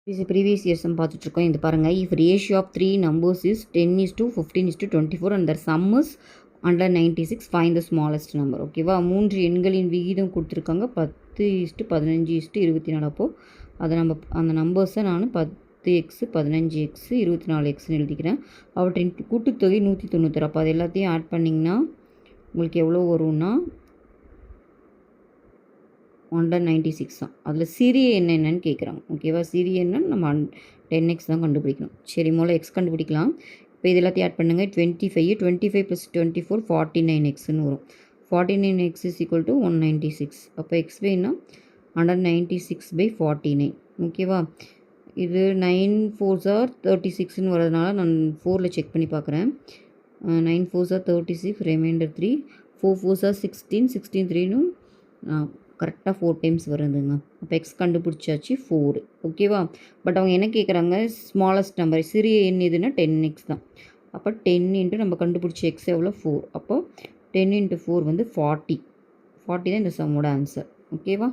Previous years பார்த்துட்ருக்கோம். இது பாருங்கள், if ratio of 3 numbers is 10:15:24 and the sum is 196, find the smallest number. ஓகேவா? 3 எண்களின் விகிதம் கொடுத்துருக்காங்க, 10:15:24. அப்போது அதை நம்ம அந்த நம்பர்ஸை நான் 10x 15x 24xன்னு எழுதிக்கிறேன். அவற்றின் கூட்டுத்தொகை 196. அப்போ அது எல்லாத்தையும் ஆட் பண்ணிங்கன்னா உங்களுக்கு எவ்வளோ வரும்னா 196 தான். அதில் சிறிய எண் என்னன்னு கேட்குறாங்க. ஓகேவா? சிறிய எண்ணு நம்ம 10x தான் கண்டுபிடிக்கணும். சரி, முதல்ல எக்ஸ் கண்டுபிடிக்கலாம். இப்போ இது எல்லாத்தையும் ஆட் பண்ணுங்கள். 25 + 24 49xன்னு வரும். 49x is equal to 196. அப்போ எக்ஸ் வேணா 196/49. ஓகேவா? இது 9 4s are 36ன்னு வரதுனால நான் 4ல் செக் பண்ணி பார்க்குறேன். 9 4s are 36, reminder 3, 4 4s are 16, 16 3னும் கரெக்டாக 4 டைம்ஸ் வருதுங்க. அப்போ எக்ஸ் கண்டுபிடிச்சாச்சு 4. ஓகேவா? பட் அவங்க என்ன கேட்குறாங்க, ஸ்மாலஸ்ட் நம்பர் சிறிய எண் எதுன்னா 10x தான். அப்போ 10 நம்ம கண்டுபிடிச்ச எக்ஸ் எவ்வளோ 4. அப்போ 10 × 4 வந்து 40. 40 தான் இந்த சம்மோட ஆன்சர். ஓகேவா?